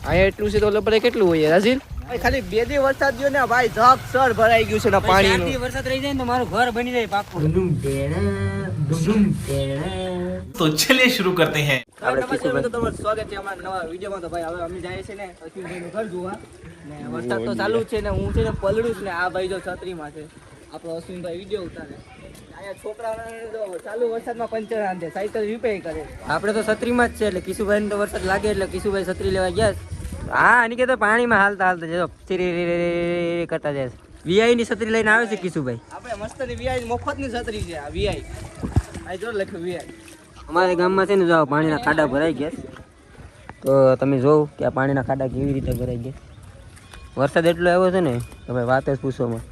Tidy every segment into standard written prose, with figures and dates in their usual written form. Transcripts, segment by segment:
અહીંયા એટલું છે તો ઓલે પર કેટલું હોય રાજીલ? ખાલી 2 દી વરસાદ થયો ને ભાઈ જગ સર ભરાઈ ગયું છે ને પાણીનું. વરસાદ રહી જાય ને તો મારું ઘર બની જાય પાકું. તો ચલિए शुरू करते हैं. આપણે તમારું સ્વાગત છે અમારા નવા વિડીયોમાં. તો ભાઈ હવે અમે જાય છે ને અશ્વિનભાઈનું ઘર જોવા ને વરસાદ તો ચાલુ જ છે ને હું છે ને પલડું છું ને આ ભાઈ જો છત્રીમાં છે આપણો અશ્વિનભાઈ વિડીયો ઉતારે. અહીંયા છોકરાઓને જો ચાલુ વરસાદમાં પંચર આંધે સાયકલ રિપેર કરે. આપણે તો છત્રીમાં જ છે એટલે કિશુભાઈ તો વરસાદ લાગે એટલે કિશુભાઈ છત્રી લેવા ગયા. હા આની કે તો પાણીમાં હાલતા જો ચીરી કરતા જાય. વીઆઈ ની છત્રી લઈને આવે છે કિશુભાઈ. આપણે મસ્તની વીઆઈ મફતની છત્રી છે આ વીઆઈ. આ જો લખ્યું વીઆઈ. અમારા ગામમાં છે ને જો પાણીના ખાડા ભરાઈ ગયા. તો તમે જોવો કે આ પાણીના ખાડા કેવી રીતે ભરાઈ ગયા. વરસાદ એટલો આવ્યો છે ને તો ભાઈ વાત જ પૂછવામાં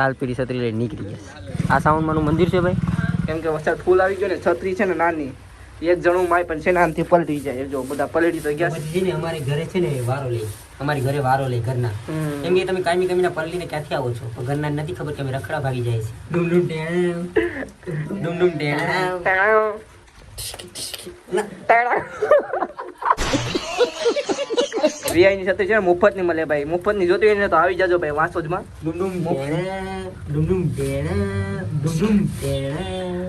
લાલ પીળી છત્રી લઈને નીકળી ગયા. આ સાઉન્ડમાંનું મંદિર છે ભાઈ. કેમ કે વરસાદ ફૂલ આવી ગયો ને છત્રી છે ને નાની એક જણું માય પણ છે ને આમથી પલટી જાય. જો બધા પલટી તો ગયા છે ને. અમારી ઘરે છે ને વારો લે અમારી ઘરે વારો લે ઘરના. કેમ કે તમે કાયમી કમીના પલટીને ક્યાંથી આવો છો પણ ઘરના નથી ખબર કે અમે રખડા ભાગી જાય છે. ડુમ ડુમ ટેણા વીઆઈ ની છત્રી છે ને મફત ની મળે ભાઈ. મફત ની જોતી હોય ને તો આવી જાજો ભાઈ વાંસોદમાં.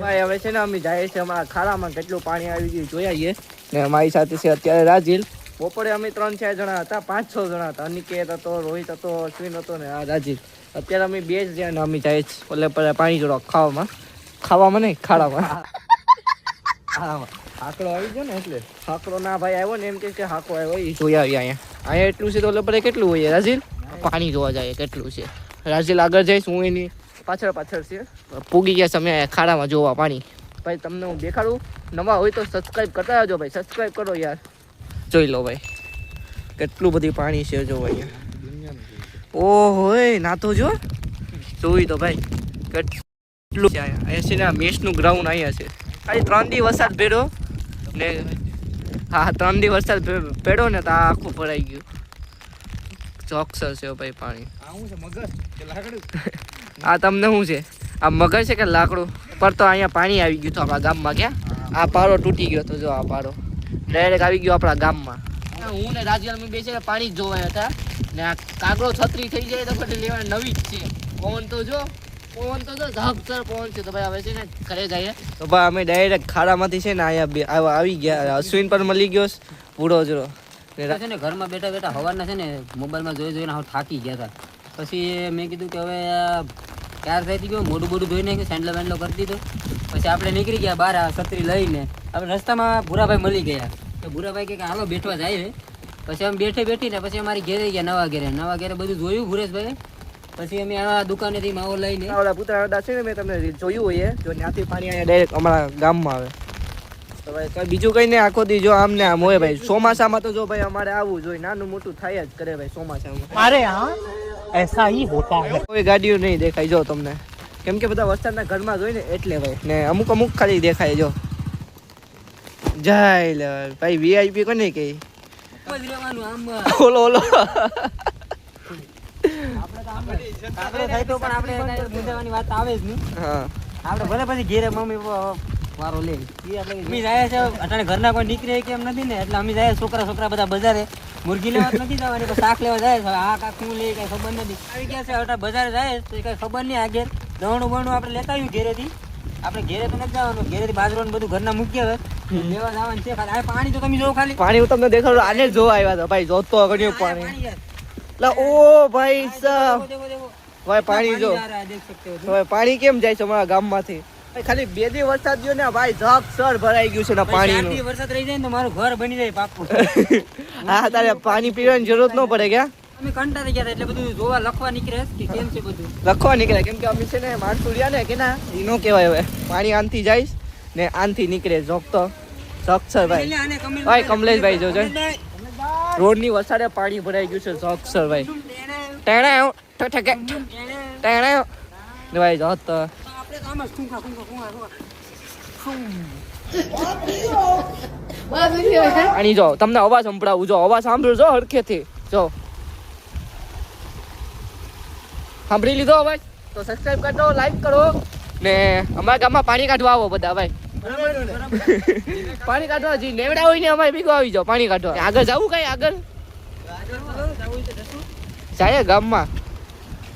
ભાઈ હવે છે ને અમે જાય છે અમારા ખાડામાં કેટલું પાણી આવી ગયું જોઈ આવીએ. ને અમારી સાથે છે અત્યારે રાજીલ. બપોરે અમે 3-4 જણા હતા, 5-6 જણા હતા. અનિકેત હતો, રોહિત હતો, અશ્વિન હતો ને આ રાજીલ. અત્યારે અમે 2 જ રહ્યા ને અમે જાય છે ઓલે પાણી જોડો ખાવામાં નહીં ખાડામાં. હાકડો આવી ગયો ને એટલે હાકડો ના ભાઈ આવ્યો ને એમ કે હાકો આવ્યો એ જોઈ આવી. અહીંયા એટલું છે તો ઓલે પર કેટલું હોય રાજીલ? પાણી જોવા જાય કેટલું છે. રાજીલ આગળ જઈશ હું એની પાછળ છે. પૂગી ગયા સમય ખાડામાં જોવા પાણી. ભાઈ તમને હું દેખાડું. નવા હોય તો સબસ્ક્રાઈબ કરતા રહેજો ભાઈ. સબસ્ક્રાઈબ કરો યાર. જોઈ લો ભાઈ કેટલું બધી પાણી છે જો અહીંયા. ઓહો ના તો જો જોઈ તો ભાઈ કેટલું છે અહીંયા છે ને. આ મેચનું ગ્રાઉન્ડ અહીંયા છે. ખાલી 3 દી વરસાદ પડ્યો ને. હા 3 દી વરસાદ પડ્યો ને તો આ આખું ભરાઈ ગયું. ચોકસર છે ભાઈ પાણી. આ તમને શું છે? આ મગર છે કે લાકડું? પર તો અહીંયા પાણી આવી ગયું તો આપણા ગામમાં. ક્યાં આ પારો તૂટી ગયો તો જો આ પારો ડાયરેક્ટ આવી ગયો આપણા ગામમાં. હું ને રાજ્યમાં બેસીને પાણી જ જોવાયા હતા ને આ કાગડો છત્રી થઈ જાય તો પછી લેવાની નવી જ છે. પવન તો જો ઝાપસર પવન છે. તો ભાઈ હવે છે ને ઘરે જઈએ. તો ભાઈ અમે ડાયરેક્ટ ખાડામાંથી છે ને અહીંયા આવી ગયા. અશ્વિન પર મળી ગયો પૂરો જરો છે ને. ઘરમાં બેઠા બેઠા હવારના છે ને મોબાઈલમાં જોઈને હવે થાકી ગયા હતા. પછી મેં કીધું કે હવે ક્યાર થઈ ગયો મોઢું ધોઈ નાખ્યું, સેન્ડલો વેન્ડલો કરી દીધો. પછી આપણે નીકળી ગયા બહાર આ છત્રી લઈને. આપણે રસ્તામાં ભૂરાભાઈ મળી ગયા તો ભૂરાભાઈ કે હાલો બેઠવા જાય. પછી અમે બેઠીને પછી અમારી ઘેરે ગયા નવા ઘેરે બધું જોયું ભુરેશભાઈ. પછી અમે આ દુકાનેથી માવો લઈને ઓલા પુતળા છે ને મેં તમને જોયું હોય જો ત્યાંથી પાણી અહીંયા ડાયરેક્ટ અમારા ગામમાં આવે. તો ભાઈ કઈ બીજું કઈ નહીં. આખો દી જો આમ ને આમ હોય ભાઈ. ચોમાસામાં તો જો ભાઈ અમારે આવવું જોઈએ. નાનું મોટું થાય જ કરે ભાઈ ચોમાસામાં. अरे हाँ ऐसा ही होता है. કોઈ ગાડીઓ નહીં દેખાય જો તમને. કેમ કે બધા વરસાદના ઘરમાં જોઈ ને એટલે ભાઈ. ને અમુક ખાલી દેખાય જો. જય લે ભાઈ વીઆઈપી કોને કે ઓલો આપણે થાય તો પણ આપણે મુદ્દાવાની વાત આવે જ નહીં. હા આપણે ભલે પછી ઘેરે મમ્મી વારો લે. અમે જાય છે અટાણે ઘરના કોઈ નીકળે કેમ નથી ને એટલે અમે જાય છોકરા બધા બજારે મુરગી લેવા નથી જવાની પણ શાક લેવા જાય છે. આ કાક શું લે કઈ ખબર નથી. આવી ગયા છે અટા બજારે જાય તો કઈ ખબર નહીં. આગળ દવણું આપણે લેતા આવ્યું ઘેરેથી. આપણે ઘેરે તો નથી જવાનું. ઘેરેથી બાજરો ને બધું ઘરના મૂકી હવે લેવા જવાનું છે. ખાલી પાણી તો તમે જોવો ખાલી પાણી હું તમને દેખાડું. આને જોવા આવ્યા હતા ભાઈ. જોતો ઘણું પાણી. ઓ ભાઈ સાહેબ ભાઈ પાણી જો ભાઈ પાણી કેમ જાય છે અમારા ગામમાંથી. ખાલી 2 દી વરસાદ થયો ને ભાઈ જગ સર ભરાઈ ગયું છે ને પાણીનું. વરસાદ રહી જાય ને તો મારું ઘર બની જાય પાકું. હા તારે પાણી પીવાની જરૂર ન પડે ક્યાં. અમે કંટાળી ગયા એટલે બધું જોવા લખવા નીકળે કે કેમ છે બધું લખવા નીકળે. કેમ કે અમે છે ને માણસું રહ્યા ને કે ના એ નો કહેવાય. હવે પાણી આનથી જાય ને આનથી નીકળે. જોગતો સર ભાઈ. ભાઈ કમલેશભાઈ જોજો રોડ ની વરસાદે પાણી ભરાઈ ગયું છે. સર ભાઈ ટેણા ભાઈ જો તો પાણી જો તમને અવાજ સંભળાવું. જો અવાજ સાંભળો જો હરખેથી જો સાંભળી લીધો અવાજ તો સબસ્ક્રાઇબ કરજો, લાઈક કરો ને અમારા ગામમાં પાણી કાઢવા આવો બધા ભાઈ. પાણી કાઢવા જી નેવડા હોય ને અમારે ભેગો આવી જાઓ પાણી કાઢવા. આગળ જવું કઈ આગળ જાય ગામમાં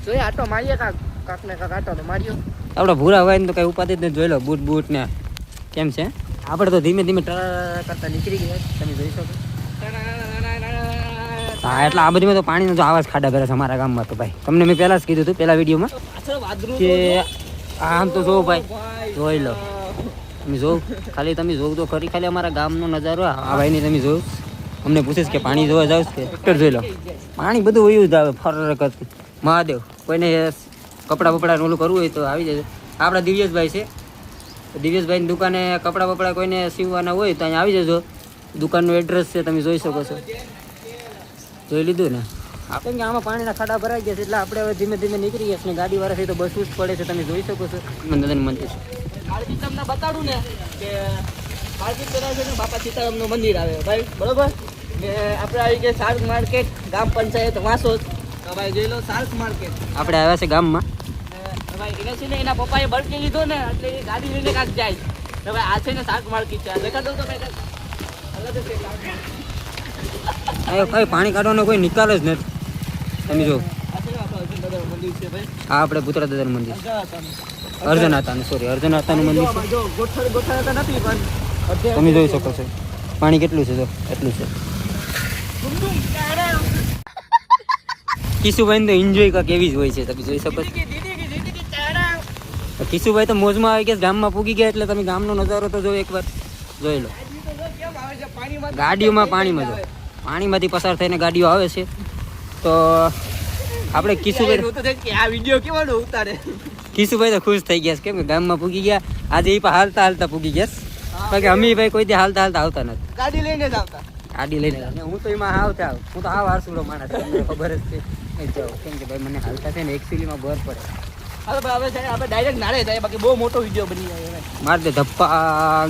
જોઈએ આટો મારીએ કાક ને કાક આટો તો માર્યો. આપડે ભૂરા હોય ને તો કઈ ઉપાધિ જ નથી. જોઈ લો બૂટ બૂટ ને કેમ છે. આપણે તો ધીમે ધીમે ટર કરતા નીકળી ગયા તમે જોઈ શકો. હા એટલે આ બધીમાં તો પાણીનો જો આવાજ ખાડા ભરે છે અમારા ગામમાં તો ભાઈ. તમને મેં પહેલા જ કીધું હતું પહેલા વિડીયોમાં કે આમ તો જો ભાઈ જોઈ લો તમે જોવ ખાલી તમે જોવ તો ખરી ખાલી અમારા ગામનો નજારો આ ભાઈને તમે જોવ. અમને પૂછીશ કે પાણી જોવા જાવ કે ટ્રેક્ટર જોઈ લો પાણી બધું વયું જ આવે ફર કરતું. મહાદેવ કોઈને કપડાં બપડા ઓલું કરવું હોય તો આવી જશે. આપણા દિવ્યેશભાઈ છે દિવ્યેશભાઈની દુકાને કપડાં બપડા કોઈને સીવવાના હોય તો અહીંયા આવી જજો. દુકાનનું એડ્રેસ છે તમે જોઈ શકો છો. જોઈ લીધું ને આપણે કે આમાં પાણીના ખાડા ભરાઈ ગયા છે એટલે આપણે હવે ધીમે ધીમે નીકળી ગયા છે. ગાડીવાળા છે તો બસવું જ પડે છે તમે જોઈ શકો છો. મંદિર મંદિર કાલથી તમને બતાડું ને કે માર્કેટ પેલા છે ને બાપા સીતારામનું મંદિર આવે ભાઈ બરોબર. ને આપણે આવી ગયા શાર્ક માર્કેટ ગામ પંચાયત વાંસો તો ભાઈ જોઈ લો શાર્ક માર્કેટ. આપણે આવ્યા છે ગામમાં. ભાઈ એને છે ને એના પપ્પાએ બળકી લીધો ને એટલે એ ગાડી લઈને કાંક જાય. તો ભાઈ આ છે ને શાર્ક માર્કેટ છે દેખા દો તો ભાઈ અલગ જ છે. કઈ પાણી કાઢવાનો કોઈ નિકાલ જ નથી તમે જો. આ છે ને આપણું અર્જુન દાદાનું મંદિર છે ભાઈ. આ આપણે પુત્ર દાદાનું મંદિર અર્જનાતાનું સોરી અર્જનાતાનું મંદિર છે. જો ગોઠવતા નથી પણ તમે જોઈ શકો છો પાણી કેટલું છે જો એટલું છે. કિશુભાઈ તો એન્જોય કાંક એવી જ હોય છે તમે જોઈ શકો છો. કિશુભાઈ તો મોજમાં આવી ગયા ગામમાં પૂગી ગયા એટલે તમે ગામનો નજારો તો જો એકવાર જોઈ લો. ગાડીઓમાં પાણીમાં જો પાણીમાંથી પસાર થઈને ગાડીઓ આવે છે તો આપણે કિશુભાઈ તો ખુશ થઈ ગયા છે કેમ કે ગામમાં પૂગી ગયા. આજે એ પણ હાલતા હાલતા પૂગી ગયા બાકી અમી ભાઈ કોઈ હાલતા હાલતા આવતા નથી. ગાડી લઈને જ આવતા. ગાડી લઈને હું તો એમાં આવતા હું તો આ વારસુડો માણસ તમને ખબર જ છે. નહીં જાઓ કેમ કે ભાઈ મને હાલતા છે ને એકચ્યુઅલીમાં બર પડે. હવે છે આપણે ડાયરેક્ટ નાળે જાય બાકી બહુ મોટો વિડીયો બની જાય. માર દે ધપ્પા.